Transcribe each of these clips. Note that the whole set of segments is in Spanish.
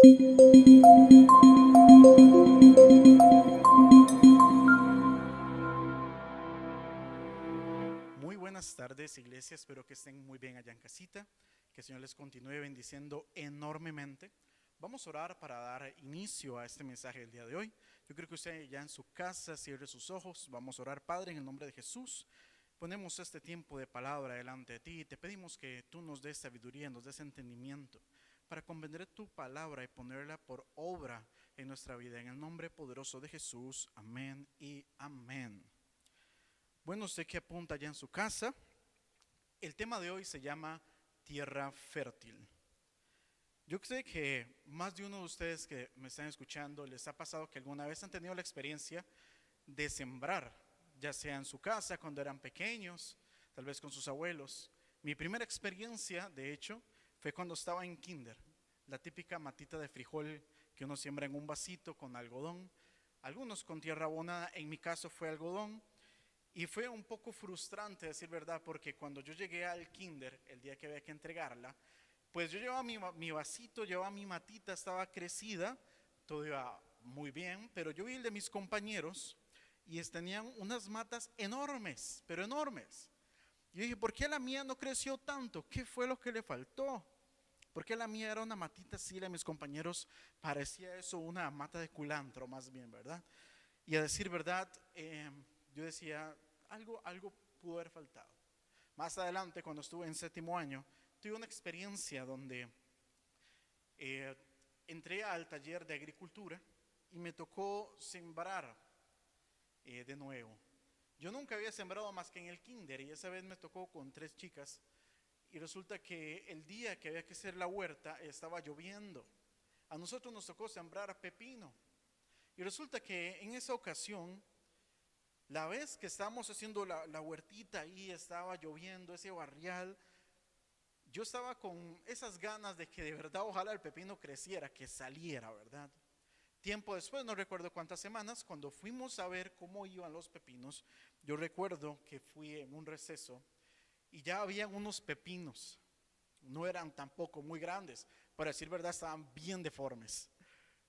Muy buenas tardes, iglesia. Espero que estén muy bien allá en casita. Que el Señor les continúe bendiciendo enormemente. Vamos a orar para dar inicio a este mensaje del día de hoy. Yo creo que usted ya en su casa cierre sus ojos. Vamos a orar, Padre, en el nombre de Jesús. Ponemos este tiempo de palabra delante de ti y te pedimos que tú nos des sabiduría, nos des entendimiento para comprender tu palabra y ponerla por obra en nuestra vida. En el nombre poderoso de Jesús. Amén y amén. Bueno, usted que apunta ya en su casa, el tema de hoy se llama tierra fértil. Yo sé que más de uno de ustedes que me están escuchando les ha pasado que alguna vez han tenido la experiencia de sembrar, ya sea en su casa cuando eran pequeños, tal vez con sus abuelos. Mi primera experiencia, de hecho, fue cuando estaba en kinder, la típica matita de frijol que uno siembra en un vasito con algodón, algunos con tierra abonada, en mi caso fue algodón. Y fue un poco frustrante, decir verdad, porque cuando yo llegué al kinder, el día que había que entregarla, pues yo llevaba mi vasito, llevaba mi matita, estaba crecida, todo iba muy bien, pero yo vi el de mis compañeros y tenían unas matas enormes, pero enormes. Yo dije, ¿por qué la mía no creció tanto? ¿Qué fue lo que le faltó? ¿Por qué la mía era una matita así, la de mis compañeros parecía eso una mata de culantro más bien, ¿verdad? Y a decir verdad, yo decía, algo pudo haber faltado. Más adelante, cuando estuve en séptimo año, tuve una experiencia donde eh, entré al taller de agricultura y me tocó sembrar de nuevo. Yo nunca había sembrado más que en el kinder y esa vez me tocó con 3 chicas y resulta que el día que había que hacer la huerta estaba lloviendo. A nosotros nos tocó sembrar pepino y resulta que en esa ocasión la vez que estábamos haciendo la huertita ahí, estaba lloviendo, ese barrial, yo estaba con esas ganas de que de verdad ojalá el pepino creciera, que saliera, ¿verdad? Tiempo después, no recuerdo cuántas semanas, cuando fuimos a ver cómo iban los pepinos, yo recuerdo que fui en un receso y ya habían unos pepinos, no eran tampoco muy grandes, para decir verdad estaban bien deformes.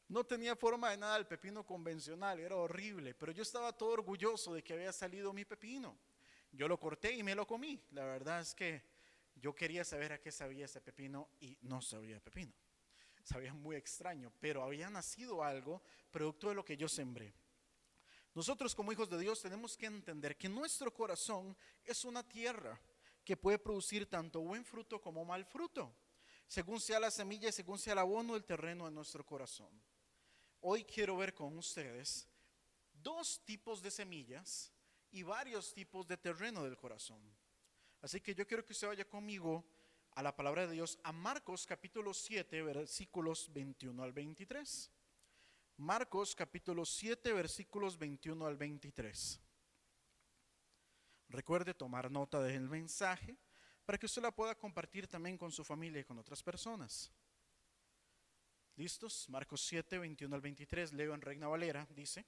No tenía forma de nada el pepino convencional, era horrible, pero yo estaba todo orgulloso de que había salido mi pepino. Yo lo corté y me lo comí. La verdad es que yo quería saber a qué sabía ese pepino y no sabía pepino. Sabía muy extraño, pero había nacido algo producto de lo que yo sembré. Nosotros como hijos de Dios tenemos que entender que nuestro corazón es una tierra que puede producir tanto buen fruto como mal fruto, según sea la semilla y según sea el abono del terreno de nuestro corazón. Hoy quiero ver con ustedes 2 tipos de semillas y varios tipos de terreno del corazón. Así que yo quiero que usted vaya conmigo a la palabra de Dios, a Marcos capítulo 7, versículos 21 al 23. Marcos capítulo 7, versículos 21 al 23. Recuerde tomar nota del mensaje para que usted la pueda compartir también con su familia y con otras personas. ¿Listos? Marcos 7, 21 al 23, leo en Reina Valera, dice: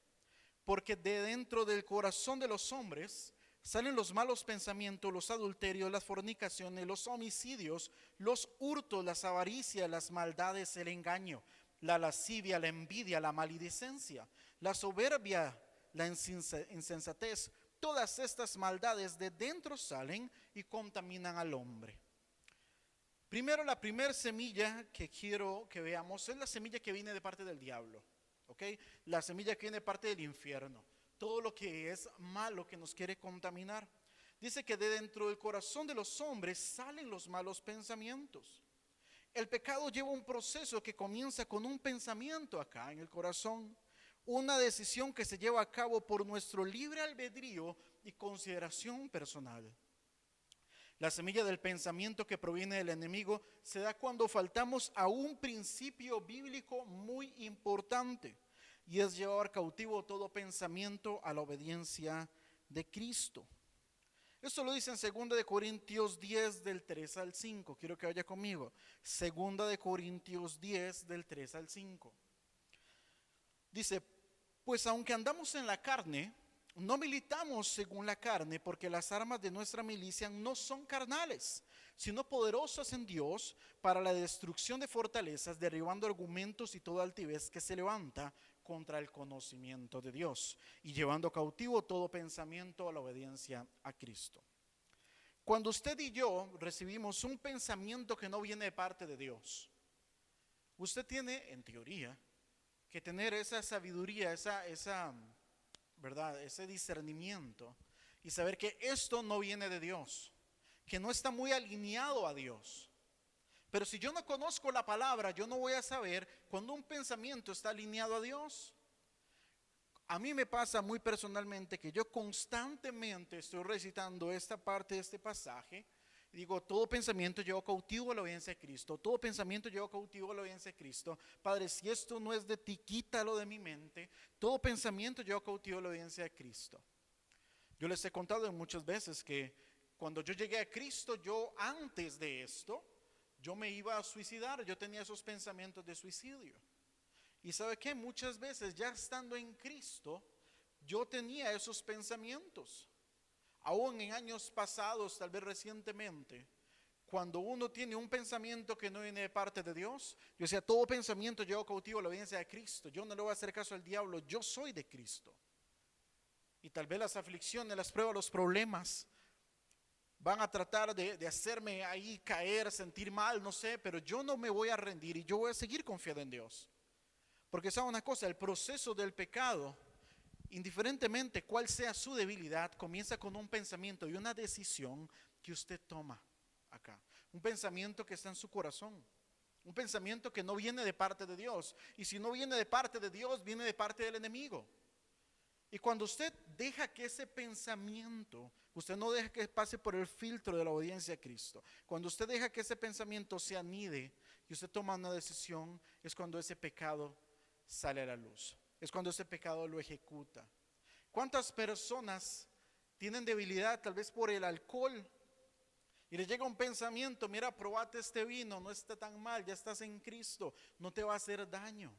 porque de dentro del corazón de los hombres salen los malos pensamientos, los adulterios, las fornicaciones, los homicidios, los hurtos, las avaricias, las maldades, el engaño, la lascivia, la envidia, la maledicencia, la soberbia, la insensatez. Todas estas maldades de dentro salen y contaminan al hombre. Primero, la primera semilla que quiero que veamos es la semilla que viene de parte del diablo, ¿ok? La semilla que viene de parte del infierno. Todo lo que es malo que nos quiere contaminar. Dice que de dentro del corazón de los hombres salen los malos pensamientos. El pecado lleva un proceso que comienza con un pensamiento acá en el corazón. Una decisión que se lleva a cabo por nuestro libre albedrío y consideración personal. La semilla del pensamiento que proviene del enemigo se da cuando faltamos a un principio bíblico muy importante, y es llevar cautivo todo pensamiento a la obediencia de Cristo. Esto lo dice en 2 de Corintios 10 del 3 al 5. Quiero que vaya conmigo. 2 de Corintios 10 del 3 al 5. Dice: pues aunque andamos en la carne, no militamos según la carne, porque las armas de nuestra milicia no son carnales, sino poderosas en Dios para la destrucción de fortalezas, derribando argumentos y toda altivez que se levanta contra el conocimiento de Dios, y llevando cautivo todo pensamiento a la obediencia a Cristo. Cuando usted y yo recibimos un pensamiento que no viene de parte de Dios, usted tiene, en teoría, que tener esa sabiduría, ¿verdad? Ese discernimiento y saber que esto no viene de Dios, que no está muy alineado a Dios. Pero si yo no conozco la palabra, yo no voy a saber cuando un pensamiento está alineado a Dios. A mí me pasa muy personalmente que yo constantemente estoy recitando esta parte de este pasaje. Digo, todo pensamiento lleva cautivo a la obediencia de Cristo. Todo pensamiento lleva cautivo a la obediencia de Cristo. Padre, si esto no es de ti, quítalo de mi mente. Todo pensamiento lleva cautivo a la obediencia de Cristo. Yo les he contado muchas veces que cuando yo llegué a Cristo, yo antes de esto, yo me iba a suicidar. Yo tenía esos pensamientos de suicidio. Y ¿sabe qué? Muchas veces ya estando en Cristo, yo tenía esos pensamientos. Aún en años pasados, tal vez recientemente, cuando uno tiene un pensamiento que no viene de parte de Dios, yo decía, todo pensamiento lleva cautivo a la obediencia de Cristo. Yo no le voy a hacer caso al diablo, yo soy de Cristo. Y tal vez las aflicciones, las pruebas, los problemas van a tratar de hacerme ahí caer, sentir mal, no sé, pero yo no me voy a rendir y yo voy a seguir confiando en Dios. Porque sabe una cosa, el proceso del pecado, indiferentemente cuál sea su debilidad, comienza con un pensamiento y una decisión que usted toma acá. Un pensamiento que está en su corazón. Un pensamiento que no viene de parte de Dios. Y si no viene de parte de Dios, viene de parte del enemigo. Y cuando usted deja que ese pensamiento, usted no deja que pase por el filtro de la obediencia a Cristo. Cuando usted deja que ese pensamiento se anide y usted toma una decisión, es cuando ese pecado sale a la luz. Es cuando ese pecado lo ejecuta. ¿Cuántas personas tienen debilidad tal vez por el alcohol? Y les llega un pensamiento, mira, probate este vino, no está tan mal, ya estás en Cristo, no te va a hacer daño.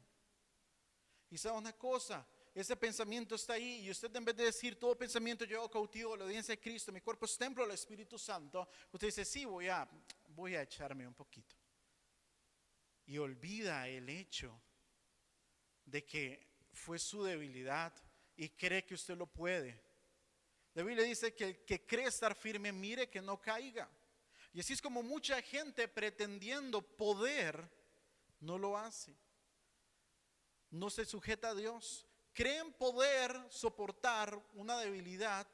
Y sabe una cosa, ese pensamiento está ahí y usted en vez de decir todo pensamiento lleva cautivo a la obediencia de Cristo, mi cuerpo es templo del Espíritu Santo, usted dice, sí, voy a echarme un poquito. Y olvida el hecho de que fue su debilidad y cree que usted lo puede. La Biblia dice que el que cree estar firme, mire que no caiga. Y así es como mucha gente pretendiendo poder, no lo hace. No se sujeta a Dios. Creen poder soportar una debilidad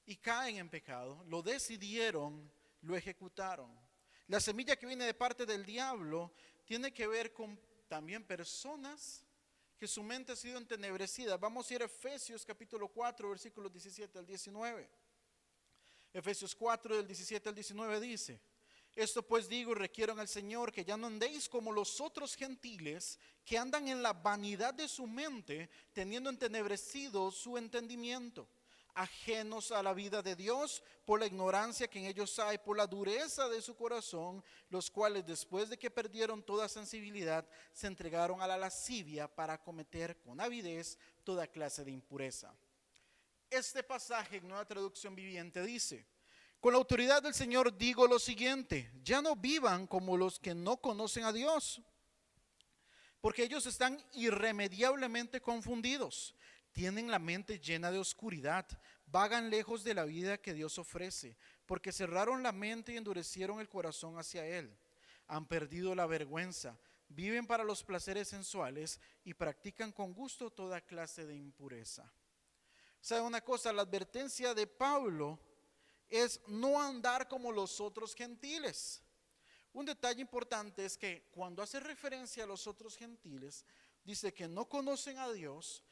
y caen en pecado. Lo decidieron, lo ejecutaron. La semilla que viene de parte del diablo tiene que ver con también personas que su mente ha sido entenebrecida. Vamos a ir a Efesios capítulo 4, versículos 17 al 19. Efesios 4, del 17 al 19 dice: esto pues digo y requiero en el Señor que ya no andéis como los otros gentiles que andan en la vanidad de su mente, teniendo entenebrecido su entendimiento, ajenos a la vida de Dios por la ignorancia que en ellos hay, por la dureza de su corazón, los cuales después de que perdieron toda sensibilidad, se entregaron a la lascivia para cometer con avidez toda clase de impureza. Este pasaje en Nueva Traducción Viviente dice: con la autoridad del Señor digo lo siguiente, ya no vivan como los que no conocen a Dios, porque ellos están irremediablemente confundidos, tienen la mente llena de oscuridad, vagan lejos de la vida que Dios ofrece, porque cerraron la mente y endurecieron el corazón hacia Él. Han perdido la vergüenza, viven para los placeres sensuales y practican con gusto toda clase de impureza. ¿Sabe una cosa? La advertencia de Pablo es no andar como los otros gentiles. Un detalle importante es que cuando hace referencia a los otros gentiles, dice que no conocen a Dios,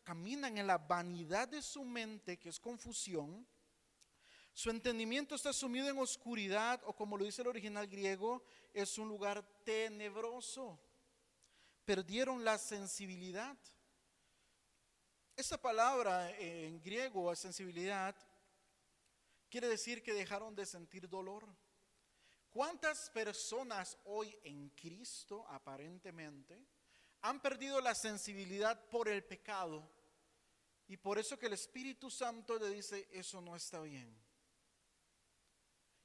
caminan en la vanidad de su mente, que es confusión. Su entendimiento está sumido en oscuridad, o como lo dice el original griego, es un lugar tenebroso. Perdieron la sensibilidad. Esta palabra en griego, sensibilidad, quiere decir que dejaron de sentir dolor. ¿Cuántas personas hoy en Cristo aparentemente han perdido la sensibilidad por el pecado Y por eso que el Espíritu Santo le dice, eso no está bien.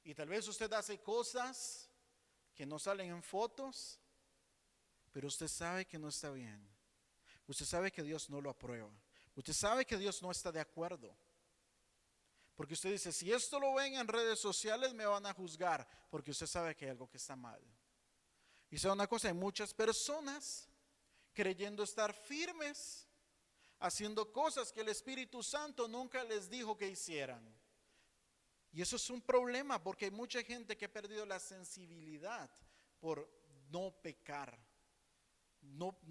Y tal vez usted hace cosas que no salen en fotos, pero usted sabe que no está bien. Usted sabe que Dios no lo aprueba. Usted sabe que Dios no está de acuerdo. Porque usted dice, si esto lo ven en redes sociales me van a juzgar, porque usted sabe que hay algo que está mal. Y sabe una cosa, hay muchas personas creyendo estar firmes, haciendo cosas que el Espíritu Santo nunca les dijo que hicieran. Y eso es un problema, porque hay mucha gente que ha perdido la sensibilidad por no pecar.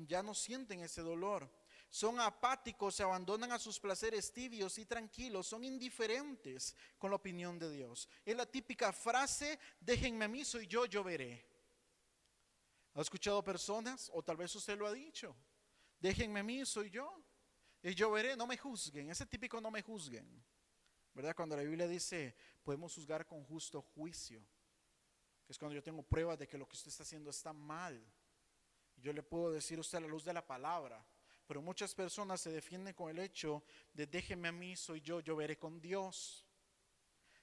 Ya no sienten ese dolor. Son apáticos, se abandonan a sus placeres tibios y tranquilos, son indiferentes con la opinión de Dios. Es la típica frase, déjenme a mí, soy yo, yo veré. ¿Ha escuchado personas? O tal vez usted lo ha dicho. Déjenme a mí, soy yo, y yo veré, no me juzguen. Ese típico no me juzguen, ¿verdad? Cuando la Biblia dice, podemos juzgar con justo juicio, que es cuando yo tengo pruebas de que lo que usted está haciendo está mal. Yo le puedo decir a usted a la luz de la palabra, pero muchas personas se defienden con el hecho de déjeme a mí, soy yo, yo veré con Dios.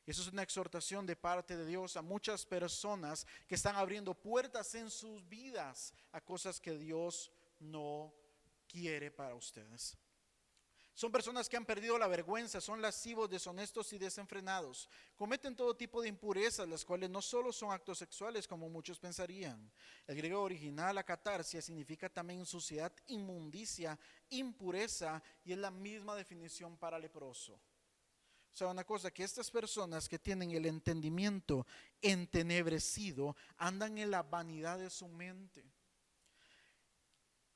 Y eso es una exhortación de parte de Dios a muchas personas que están abriendo puertas en sus vidas a cosas que Dios no quiere para ustedes. Son personas que han perdido la vergüenza, son lascivos, deshonestos y desenfrenados. Cometen todo tipo de impurezas, las cuales no solo son actos sexuales como muchos pensarían. El griego original, akatarsia, significa también suciedad, inmundicia, impureza, y es la misma definición para leproso. O sea, una cosa, que estas personas que tienen el entendimiento entenebrecido andan en la vanidad de su mente.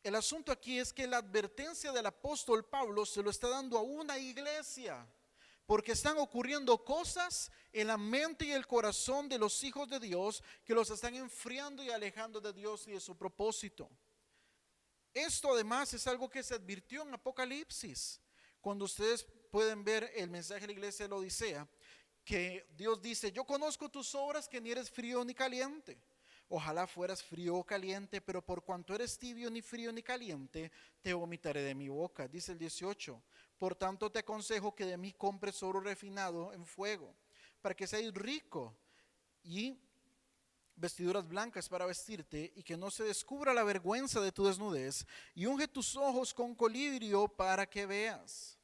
El asunto aquí es que la advertencia del apóstol Pablo se lo está dando a una iglesia, porque están ocurriendo cosas en la mente y el corazón de los hijos de Dios que los están enfriando y alejando de Dios y de su propósito. Esto además es algo que se advirtió en Apocalipsis, cuando ustedes pueden ver el mensaje de la iglesia de la Odisea, que Dios dice, yo conozco tus obras, que ni eres frío ni caliente. Ojalá fueras frío o caliente, pero por cuanto eres tibio, ni frío ni caliente, te vomitaré de mi boca. Dice el 18, por tanto te aconsejo que de mí compres oro refinado en fuego, para que seas rico, y vestiduras blancas para vestirte, y que no se descubra la vergüenza de tu desnudez, y unge tus ojos con colirio para que veas.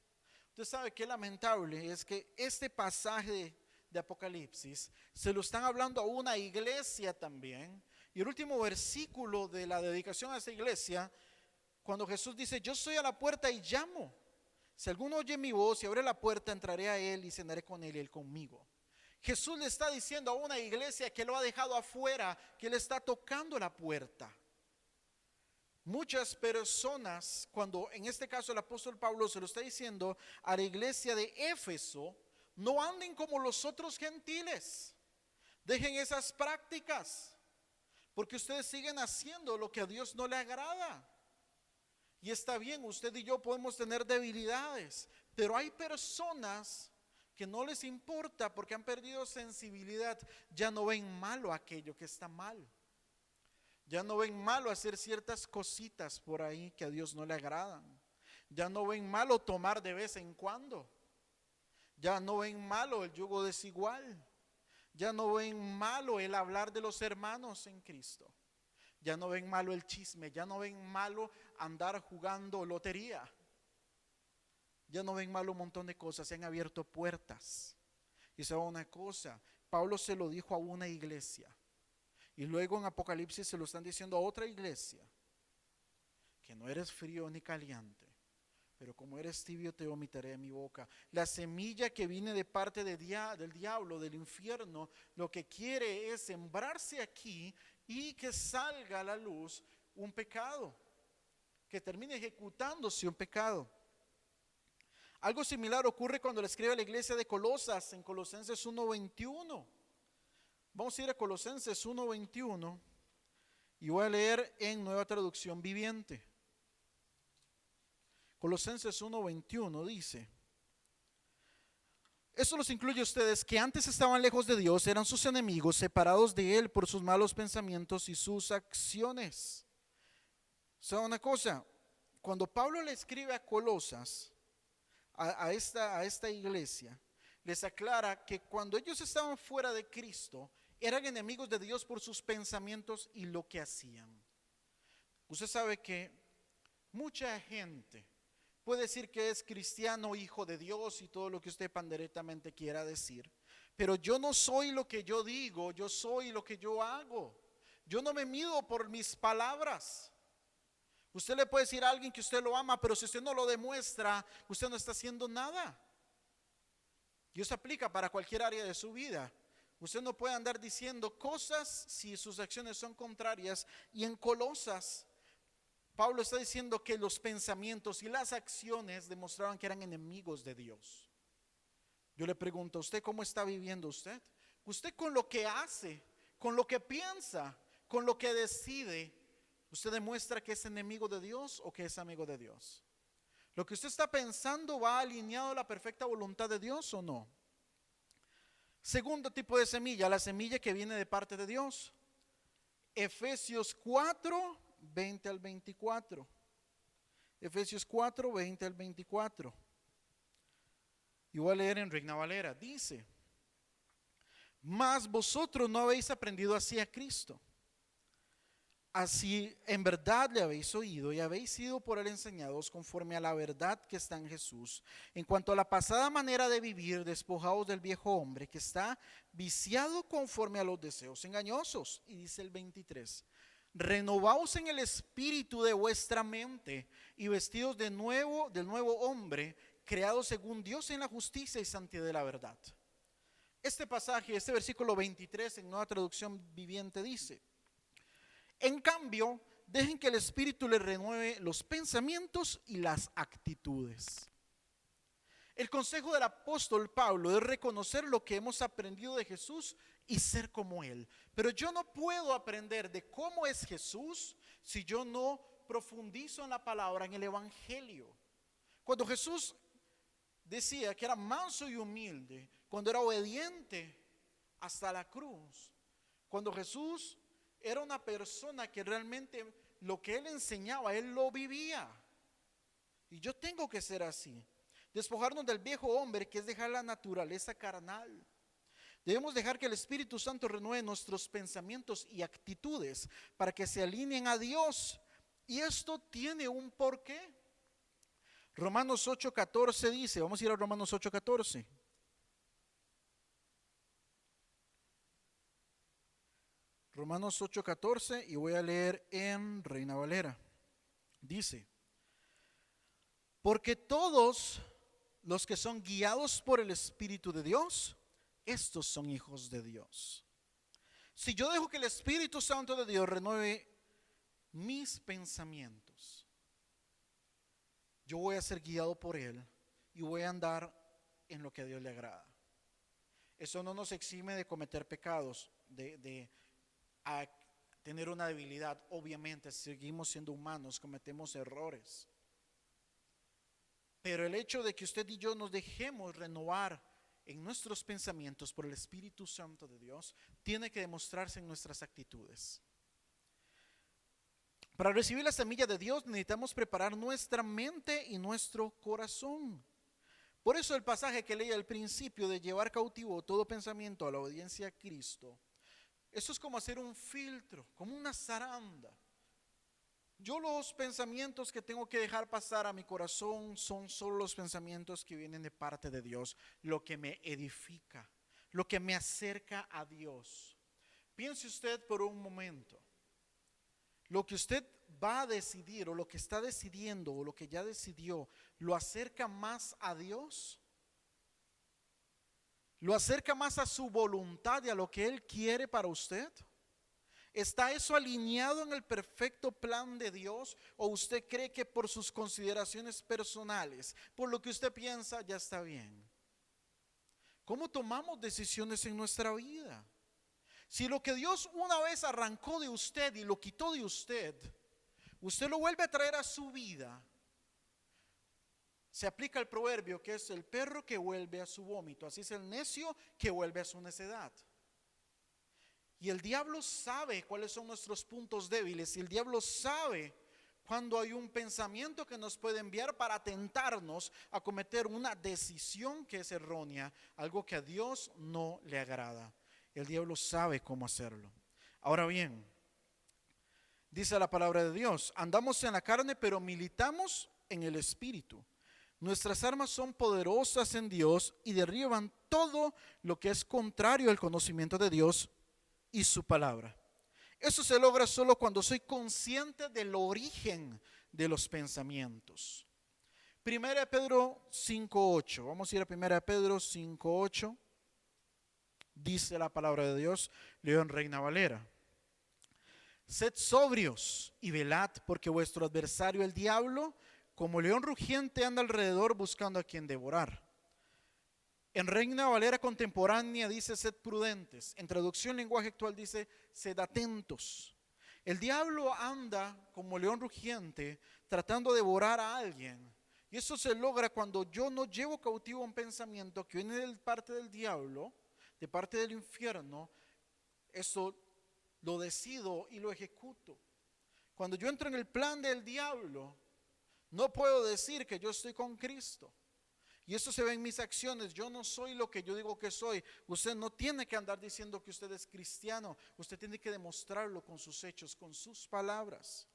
Usted sabe qué lamentable es que este pasaje de Apocalipsis se lo están hablando a una iglesia también, y el último versículo de la dedicación a esta iglesia, cuando Jesús dice, yo estoy a la puerta y llamo, si alguno oye mi voz y abre la puerta, entraré a él y cenaré con él y él conmigo. Jesús le está diciendo a una iglesia que lo ha dejado afuera, que le está tocando la puerta. Muchas personas, cuando en este caso el apóstol Pablo se lo está diciendo a la iglesia de Éfeso, no anden como los otros gentiles. Dejen esas prácticas, porque ustedes siguen haciendo lo que a Dios no le agrada. Y está bien, usted y yo podemos tener debilidades, pero hay personas que no les importa porque han perdido sensibilidad. Ya no ven malo aquello que está mal. Ya no ven malo hacer ciertas cositas por ahí que a Dios no le agradan. Ya no ven malo tomar de vez en cuando. Ya no ven malo el yugo desigual. Ya no ven malo el hablar de los hermanos en Cristo. Ya no ven malo el chisme. Ya no ven malo andar jugando lotería. Ya no ven malo un montón de cosas. Se han abierto puertas. Y sabe una cosa, Pablo se lo dijo a una iglesia. Y luego en Apocalipsis se lo están diciendo a otra iglesia. Que no eres frío ni caliente, pero como eres tibio te vomitaré de mi boca. La semilla que viene de parte del diablo, del infierno, lo que quiere es sembrarse aquí y que salga a la luz un pecado, que termine ejecutándose un pecado. Algo similar ocurre cuando le escribe a la iglesia de Colosas en Colosenses 1:21. Vamos a ir a Colosenses 1:21 y voy a leer en Nueva Traducción Viviente. Colosenses 1:21 dice: esto los incluye a ustedes que antes estaban lejos de Dios, eran sus enemigos, separados de Él por sus malos pensamientos y sus acciones. ¿Sabe una cosa? Cuando Pablo le escribe a Colosas, a esta iglesia, les aclara que cuando ellos estaban fuera de Cristo, eran enemigos de Dios por sus pensamientos y lo que hacían. Usted sabe que mucha gente puede decir que es cristiano, hijo de Dios y todo lo que usted panderetamente quiera decir, pero yo no soy lo que yo digo, yo soy lo que yo hago. Yo no me mido por mis palabras. Usted le puede decir a alguien que usted lo ama, pero si usted no lo demuestra, usted no está haciendo nada. Y eso aplica para cualquier área de su vida. Usted no puede andar diciendo cosas si sus acciones son contrarias. Y en Colosas, Pablo está diciendo que los pensamientos y las acciones demostraban que eran enemigos de Dios. Yo le pregunto a usted, ¿cómo está viviendo usted? Usted con lo que hace, con lo que piensa, con lo que decide, ¿usted demuestra que es enemigo de Dios o que es amigo de Dios? ¿Lo que usted está pensando va alineado a la perfecta voluntad de Dios o no? Segundo tipo de semilla, la semilla que viene de parte de Dios. Efesios 4, 20 al 24. Efesios 4, 20 al 24. Y voy a leer en Reina Valera. Dice: mas vosotros no habéis aprendido así a Cristo. Así en verdad le habéis oído y habéis sido por él enseñados conforme a la verdad que está en Jesús. En cuanto a la pasada manera de vivir, despojaos del viejo hombre que está viciado conforme a los deseos engañosos. Y dice el 23: renovaos en el espíritu de vuestra mente y vestidos de nuevo, del nuevo hombre, creado según Dios en la justicia y santidad de la verdad. Este pasaje, este versículo 23 en Nueva Traducción Viviente dice: en cambio, dejen que el Espíritu les renueve los pensamientos y las actitudes. El consejo del apóstol Pablo es reconocer lo que hemos aprendido de Jesús y ser como Él. Pero yo no puedo aprender de cómo es Jesús si yo no profundizo en la palabra, en el Evangelio. Cuando Jesús decía que era manso y humilde, cuando era obediente hasta la cruz, cuando Jesús era una persona que realmente lo que él enseñaba, él lo vivía. Y yo tengo que ser así. Despojarnos del viejo hombre, que es dejar la naturaleza carnal. Debemos dejar que el Espíritu Santo renueve nuestros pensamientos y actitudes para que se alineen a Dios. Y esto tiene un porqué. Romanos 8:14 dice, vamos a ir a Romanos 8:14. Romanos 8:14 y voy a leer en Reina Valera. Dice: porque todos los que son guiados por el Espíritu de Dios, estos son hijos de Dios. Si yo dejo que el Espíritu Santo de Dios renueve mis pensamientos, yo voy a ser guiado por Él y voy a andar en lo que a Dios le agrada. Eso no nos exime de cometer pecados, a tener una debilidad. Obviamente seguimos siendo humanos, cometemos errores, pero el hecho de que usted y yo nos dejemos renovar en nuestros pensamientos por el Espíritu Santo de Dios tiene que demostrarse en nuestras actitudes. Para recibir la semilla de Dios necesitamos preparar nuestra mente y nuestro corazón. Por eso el pasaje que leí al principio de llevar cautivo todo pensamiento a la obediencia a Cristo, eso es como hacer un filtro, como una zaranda. Yo los pensamientos que tengo que dejar pasar a mi corazón son solo los pensamientos que vienen de parte de Dios, lo que me edifica, lo que me acerca a Dios. Piense usted por un momento, lo que usted va a decidir o lo que está decidiendo o lo que ya decidió, ¿lo acerca más a Dios? ¿Lo acerca más a su voluntad y a lo que Él quiere para usted? ¿Está eso alineado en el perfecto plan de Dios? ¿O usted cree que por sus consideraciones personales, por lo que usted piensa, ya está bien? ¿Cómo tomamos decisiones en nuestra vida? Si lo que Dios una vez arrancó de usted y lo quitó de usted, usted lo vuelve a traer a su vida, se aplica el proverbio que es el perro que vuelve a su vómito, así es el necio que vuelve a su necedad. Y el diablo sabe cuáles son nuestros puntos débiles, y el diablo sabe cuando hay un pensamiento que nos puede enviar para tentarnos a cometer una decisión que es errónea, algo que a Dios no le agrada. El diablo sabe cómo hacerlo. Ahora bien, dice la palabra de Dios, andamos en la carne, pero militamos en el Espíritu. Nuestras armas son poderosas en Dios y derriban todo lo que es contrario al conocimiento de Dios y su palabra. Eso se logra solo cuando soy consciente del origen de los pensamientos. Primera de Pedro 5:8. Vamos a ir a Primera de Pedro 5:8. Dice la palabra de Dios, leo en Reina Valera. Sed sobrios y velad, porque vuestro adversario el diablo, como león rugiente, anda alrededor buscando a quien devorar. En Reina Valera contemporánea dice sed prudentes. En traducción lenguaje actual dice sed atentos. El diablo anda como león rugiente tratando de devorar a alguien. Y eso se logra cuando yo no llevo cautivo un pensamiento que viene de parte del diablo, de parte del infierno. Eso lo decido y lo ejecuto. Cuando yo entro en el plan del diablo, no puedo decir que yo estoy con Cristo. Y eso se ve en mis acciones. Yo no soy lo que yo digo que soy. Usted no tiene que andar diciendo que usted es cristiano. Usted tiene que demostrarlo con sus hechos, con sus palabras.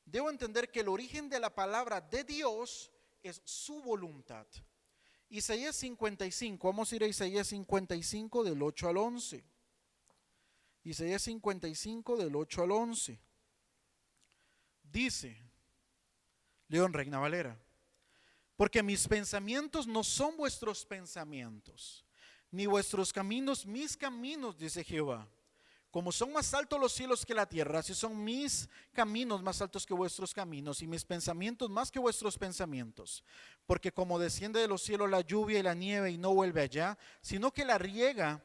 Debo entender que el origen de la palabra de Dios es su voluntad. Isaías 55, vamos a ir a Isaías 55 del 8 al 11. Isaías 55 del 8 al 11. Dice, leo en Reina Valera. Porque mis pensamientos no son vuestros pensamientos, ni vuestros caminos mis caminos, dice Jehová. Como son más altos los cielos que la tierra, así son mis caminos más altos que vuestros caminos, y mis pensamientos más que vuestros pensamientos. Porque como desciende de los cielos la lluvia y la nieve y no vuelve allá, sino que la riega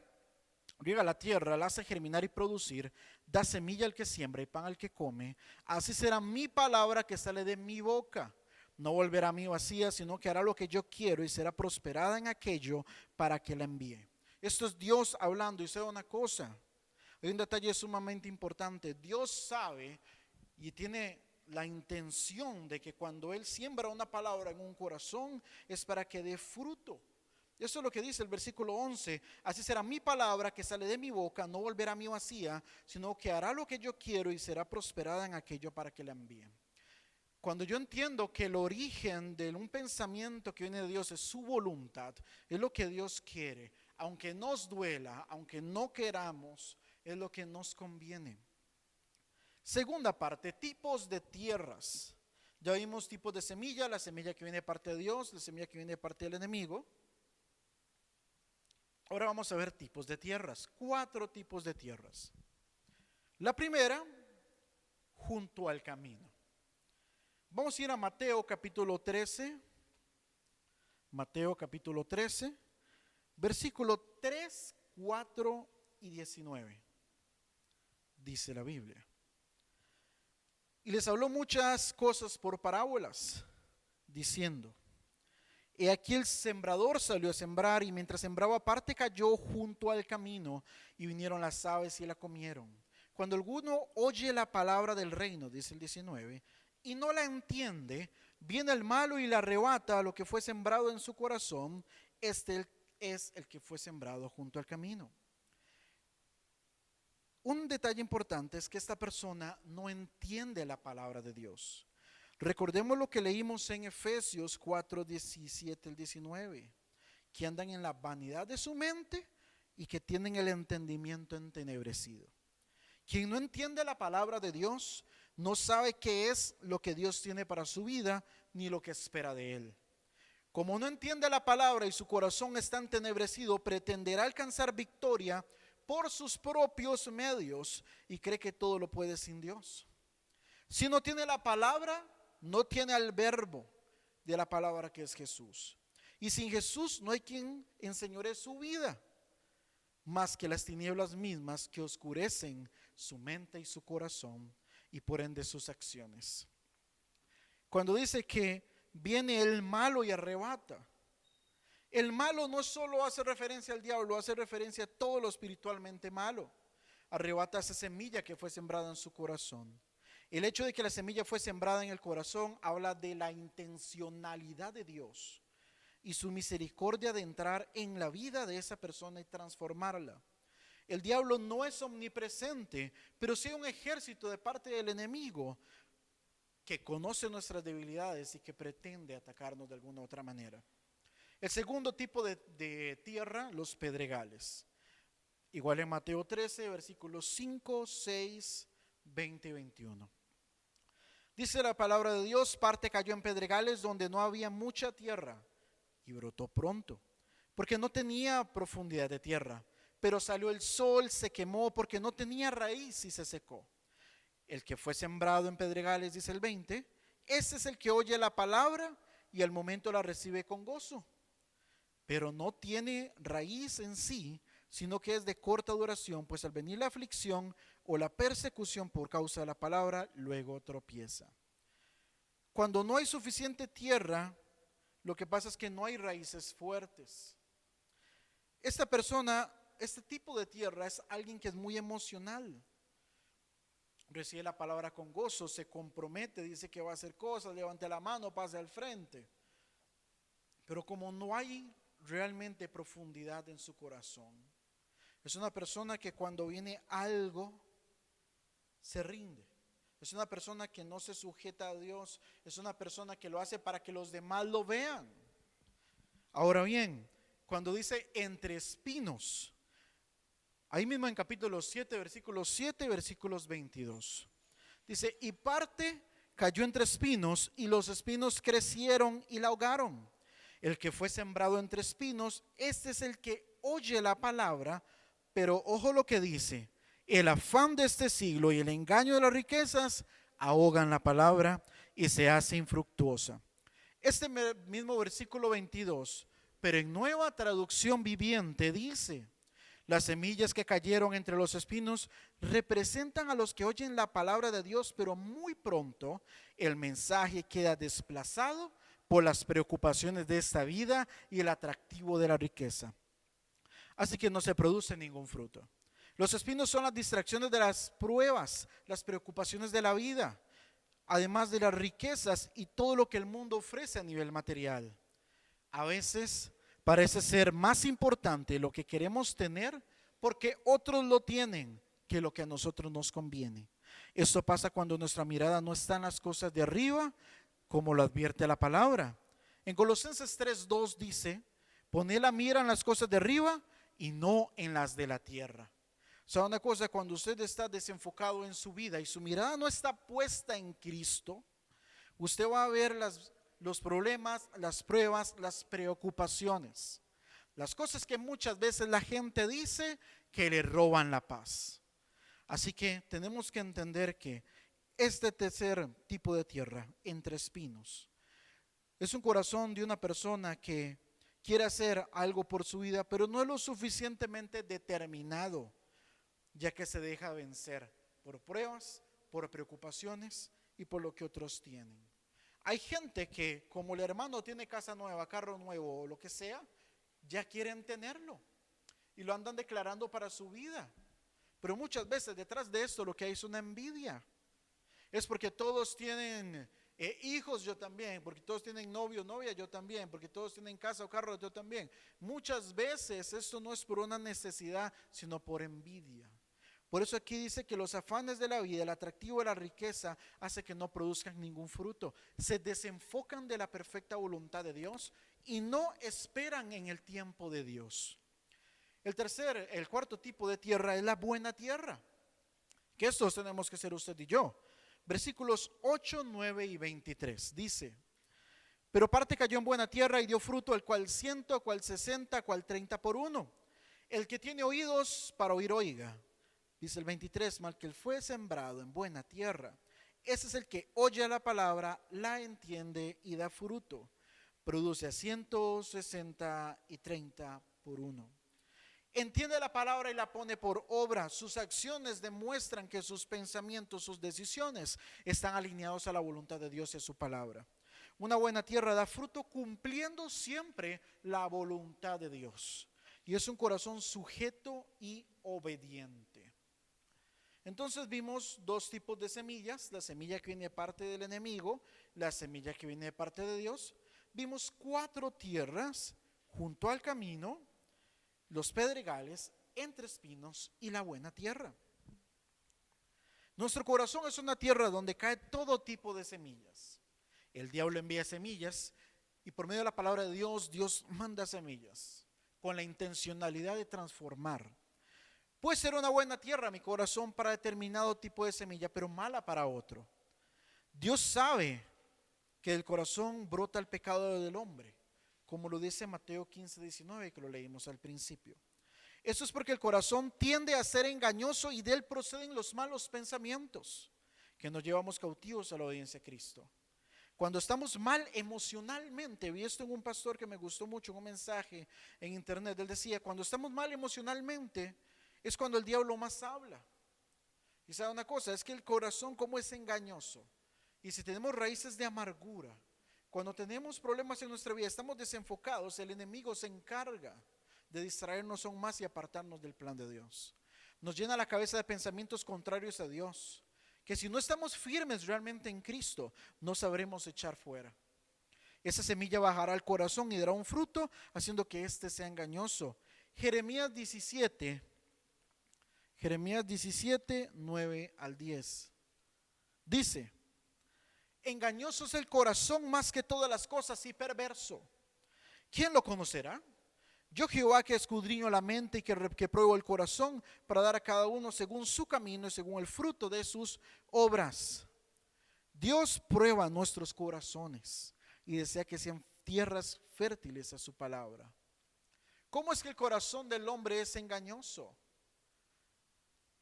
la tierra, la hace germinar y producir, da semilla al que siembra y pan al que come, así será mi palabra que sale de mi boca. No volverá a mí vacía, sino que hará lo que yo quiero y será prosperada en aquello para que la envíe. Esto es Dios hablando. Y sabe una cosa, hay un detalle sumamente importante. Dios sabe y tiene la intención de que cuando Él siembra una palabra en un corazón es para que dé fruto. Eso es lo que dice el versículo 11. Así será mi palabra que sale de mi boca, no volverá a mí vacía, sino que hará lo que yo quiero y será prosperada en aquello para que la envíe. Cuando yo entiendo que el origen de un pensamiento que viene de Dios es su voluntad, es lo que Dios quiere, aunque nos duela, aunque no queramos, es lo que nos conviene. Segunda parte, tipos de tierras. Ya vimos tipos de semilla, la semilla que viene de parte de Dios, la semilla que viene de parte del enemigo. Ahora vamos a ver tipos de tierras, 4 tipos de tierras. La primera, junto al camino. Vamos a ir a Mateo capítulo 13, Mateo capítulo 13, versículo 3, 4 y 19. Dice la Biblia. Y les habló muchas cosas por parábolas, diciendo, he aquí el sembrador salió a sembrar y mientras sembraba parte cayó junto al camino y vinieron las aves y la comieron. Cuando alguno oye la palabra del reino, dice el 19, y no la entiende, viene el malo y le arrebata lo que fue sembrado en su corazón. Este es el que fue sembrado junto al camino. Un detalle importante es que esta persona no entiende la palabra de Dios. Recordemos lo que leímos en Efesios 4, 17 al 19, que andan en la vanidad de su mente y que tienen el entendimiento entenebrecido. Quien no entiende la palabra de Dios no sabe qué es lo que Dios tiene para su vida ni lo que espera de él. Como no entiende la palabra y su corazón está entenebrecido, pretenderá alcanzar victoria por sus propios medios y cree que todo lo puede sin Dios. Si no tiene la palabra, no tiene al verbo de la palabra que es Jesús. Y sin Jesús no hay quien enseñoree su vida, más que las tinieblas mismas que oscurecen su mente y su corazón y por ende sus acciones. Cuando dice que viene el malo y arrebata, el malo no solo hace referencia al diablo, hace referencia a todo lo espiritualmente malo. Arrebata esa semilla que fue sembrada en su corazón. El hecho de que la semilla fue sembrada en el corazón habla de la intencionalidad de Dios y su misericordia de entrar en la vida de esa persona y transformarla. El diablo no es omnipresente, pero sí un ejército de parte del enemigo que conoce nuestras debilidades y que pretende atacarnos de alguna otra manera. El segundo tipo de tierra, los pedregales. Igual en Mateo 13, versículos 5, 6, 20 y 21. Dice la palabra de Dios: parte cayó en pedregales donde no había mucha tierra y brotó pronto, porque no tenía profundidad de tierra. Pero salió el sol, se quemó porque no tenía raíz y se secó. El que fue sembrado en pedregales, dice el 20, ese es el que oye la palabra y al momento la recibe con gozo, pero no tiene raíz en sí, sino que es de corta duración, pues al venir la aflicción o la persecución por causa de la palabra, luego tropieza. Cuando no hay suficiente tierra, lo que pasa es que no hay raíces fuertes. Esta persona, este tipo de tierra es alguien que es muy emocional. Recibe la palabra con gozo, se compromete, dice que va a hacer cosas, levante la mano, pase al frente. Pero como no hay realmente profundidad en su corazón, es una persona que cuando viene algo se rinde. Es una persona que no se sujeta a Dios, es una persona que lo hace para que los demás lo vean. Ahora bien, cuando dice entre espinos, ahí mismo en capítulo 7, versículos 7 y versículos 22, dice: y parte cayó entre espinos y los espinos crecieron y la ahogaron. El que fue sembrado entre espinos, este es el que oye la palabra, pero ojo lo que dice: el afán de este siglo y el engaño de las riquezas ahogan la palabra y se hace infructuosa. Este mismo versículo 22, pero en Nueva Traducción Viviente, dice: las semillas que cayeron entre los espinos representan a los que oyen la palabra de Dios, pero muy pronto el mensaje queda desplazado por las preocupaciones de esta vida y el atractivo de la riqueza. Así que no se produce ningún fruto. Los espinos son las distracciones de las pruebas, las preocupaciones de la vida, además de las riquezas y todo lo que el mundo ofrece a nivel material. A veces parece ser más importante lo que queremos tener porque otros lo tienen que lo que a nosotros nos conviene. Esto pasa cuando nuestra mirada no está en las cosas de arriba, como lo advierte la palabra. En Colosenses 3:2 dice: poned la mira en las cosas de arriba y no en las de la tierra. O sea, una cosa, cuando usted está desenfocado en su vida y su mirada no está puesta en Cristo, usted va a ver los problemas, las pruebas, las preocupaciones, las cosas que muchas veces la gente dice que le roban la paz. Así que tenemos que entender que este tercer tipo de tierra, entre espinos, es un corazón de una persona que quiere hacer algo por su vida, pero no es lo suficientemente determinado, ya que se deja vencer por pruebas, por preocupaciones y por lo que otros tienen. Hay gente que, como el hermano tiene casa nueva, carro nuevo o lo que sea, ya quieren tenerlo y lo andan declarando para su vida. Pero muchas veces detrás de esto lo que hay es una envidia. Es porque todos tienen hijos, yo también, porque todos tienen novio, novia, yo también, porque todos tienen casa o carro, yo también. Muchas veces esto no es por una necesidad, sino por envidia. Por eso aquí dice que los afanes de la vida, el atractivo de la riqueza, hace que no produzcan ningún fruto. Se desenfocan de la perfecta voluntad de Dios y no esperan en el tiempo de Dios. El cuarto tipo de tierra es la buena tierra, que estos tenemos que ser usted y yo. Versículos 8, 9 y 23 dice: pero parte cayó en buena tierra y dio fruto, el cual 100, cual 60, cual 30 por uno. El que tiene oídos para oír, oiga. Dice el 23: mal que él fue sembrado en buena tierra, ese es el que oye la palabra, la entiende y da fruto. Produce a 100, 60 y 30 por uno. Entiende la palabra y la pone por obra. Sus acciones demuestran que sus pensamientos, sus decisiones están alineados a la voluntad de Dios y a su palabra. Una buena tierra da fruto cumpliendo siempre la voluntad de Dios. Y es un corazón sujeto y obediente. Entonces vimos dos tipos de semillas, la semilla que viene de parte del enemigo, la semilla que viene de parte de Dios. Vimos 4 tierras junto al camino, los pedregales, entre espinos y la buena tierra. Nuestro corazón es una tierra donde cae todo tipo de semillas. El diablo envía semillas y por medio de la palabra de Dios, Dios manda semillas con la intencionalidad de transformar. Puede ser una buena tierra mi corazón para determinado tipo de semilla, pero mala para otro. Dios sabe que del corazón brota el pecado del hombre, como lo dice Mateo 15:19, que lo leímos al principio. Eso es porque el corazón tiende a ser engañoso y de él proceden los malos pensamientos que nos llevamos cautivos a la obediencia a Cristo. Cuando estamos mal emocionalmente, vi esto en un pastor que me gustó mucho, en un mensaje en internet, él decía, cuando estamos mal emocionalmente es cuando el diablo más habla. Y sabe una cosa, es que el corazón como es engañoso, y si tenemos raíces de amargura, cuando tenemos problemas en nuestra vida, estamos desenfocados, el enemigo se encarga de distraernos aún más y apartarnos del plan de Dios. Nos llena la cabeza de pensamientos contrarios a Dios, que si no estamos firmes realmente en Cristo, no sabremos echar fuera. Esa semilla bajará al corazón y dará un fruto, haciendo que éste sea engañoso. Jeremías 17, 9 al 10. Dice, engañoso es el corazón más que todas las cosas y perverso. ¿Quién lo conocerá? Yo Jehová que escudriño la mente y que pruebo el corazón para dar a cada uno según su camino y según el fruto de sus obras. Dios prueba nuestros corazones y desea que sean tierras fértiles a su palabra. ¿Cómo es que el corazón del hombre es engañoso?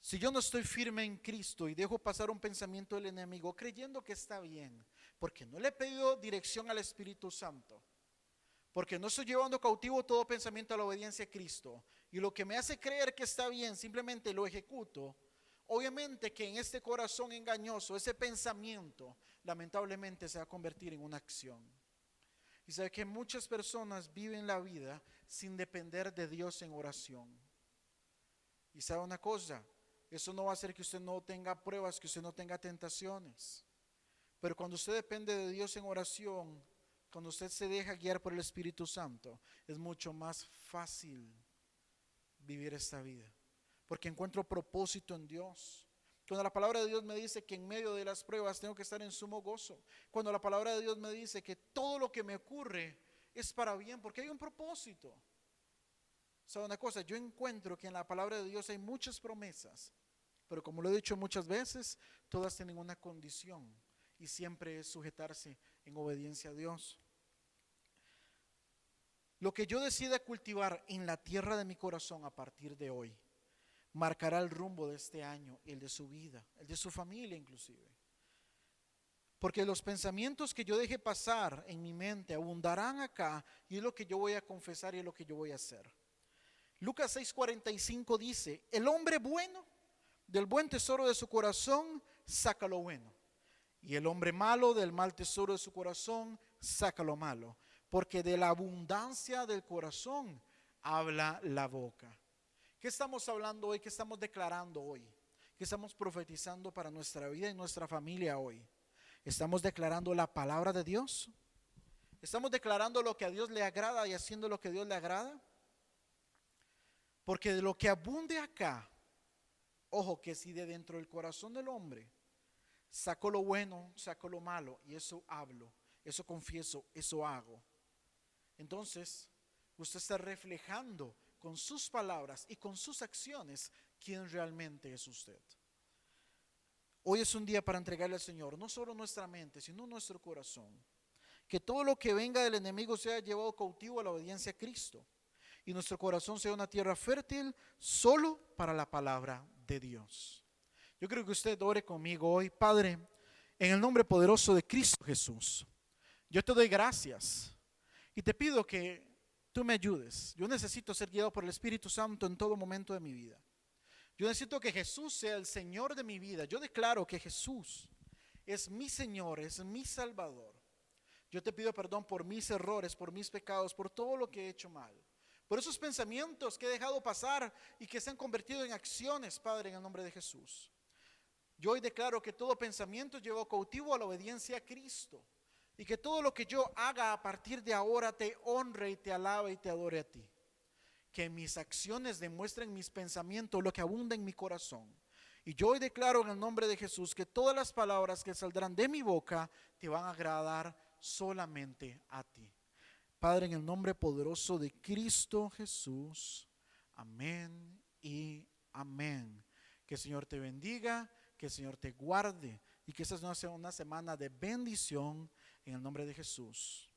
Si yo no estoy firme en Cristo y dejo pasar un pensamiento del enemigo creyendo que está bien, porque no le he pedido dirección al Espíritu Santo, porque no estoy llevando cautivo todo pensamiento a la obediencia a Cristo, y lo que me hace creer que está bien simplemente lo ejecuto, obviamente que en este corazón engañoso, ese pensamiento lamentablemente se va a convertir en una acción. Y sabe que muchas personas viven la vida sin depender de Dios en oración. Y sabe una cosa, eso no va a hacer que usted no tenga pruebas, que usted no tenga tentaciones. Pero cuando usted depende de Dios en oración, cuando usted se deja guiar por el Espíritu Santo, es mucho más fácil vivir esta vida, porque encuentro propósito en Dios. Cuando la palabra de Dios me dice que en medio de las pruebas tengo que estar en sumo gozo, cuando la palabra de Dios me dice que todo lo que me ocurre es para bien, porque hay un propósito. ¿Sabe una cosa? Yo encuentro que en la palabra de Dios hay muchas promesas, pero como lo he dicho muchas veces, todas tienen una condición y siempre es sujetarse en obediencia a Dios. Lo que yo decida cultivar en la tierra de mi corazón a partir de hoy marcará el rumbo de este año, el de su vida, el de su familia inclusive. Porque los pensamientos que yo deje pasar en mi mente abundarán acá y es lo que yo voy a confesar y es lo que yo voy a hacer. Lucas 6:45 dice, el hombre bueno del buen tesoro de su corazón saca lo bueno, y el hombre malo del mal tesoro de su corazón saca lo malo, porque de la abundancia del corazón habla la boca. ¿Qué estamos hablando hoy? ¿Qué estamos declarando hoy? ¿Qué estamos profetizando para nuestra vida y nuestra familia hoy? ¿Estamos declarando la palabra de Dios? ¿Estamos declarando lo que a Dios le agrada y haciendo lo que a Dios le agrada? Porque de lo que abunde acá, ojo que si de dentro del corazón del hombre saco lo bueno, saco lo malo, y eso hablo, eso confieso, eso hago, entonces usted está reflejando con sus palabras y con sus acciones quién realmente es usted. Hoy es un día para entregarle al Señor no solo nuestra mente, sino nuestro corazón. Que todo lo que venga del enemigo sea llevado cautivo a la obediencia a Cristo. Y nuestro corazón sea una tierra fértil solo para la palabra de Dios. Yo creo que usted ore conmigo hoy. Padre, en el nombre poderoso de Cristo Jesús, yo te doy gracias y te pido que tú me ayudes. Yo necesito ser guiado por el Espíritu Santo en todo momento de mi vida. Yo necesito que Jesús sea el Señor de mi vida. Yo declaro que Jesús es mi Señor, es mi Salvador. Yo te pido perdón por mis errores, por mis pecados, por todo lo que he hecho mal. Por esos pensamientos que he dejado pasar y que se han convertido en acciones, Padre, en el nombre de Jesús. Yo hoy declaro que todo pensamiento lleva cautivo a la obediencia a Cristo. Y que todo lo que yo haga a partir de ahora te honre y te alabe y te adore a ti. Que mis acciones demuestren mis pensamientos, lo que abunda en mi corazón. Y yo hoy declaro en el nombre de Jesús que todas las palabras que saldrán de mi boca te van a agradar solamente a ti. Padre, en el nombre poderoso de Cristo Jesús. Amén y amén. Que el Señor te bendiga, que el Señor te guarde y que esta no sea una semana de bendición en el nombre de Jesús.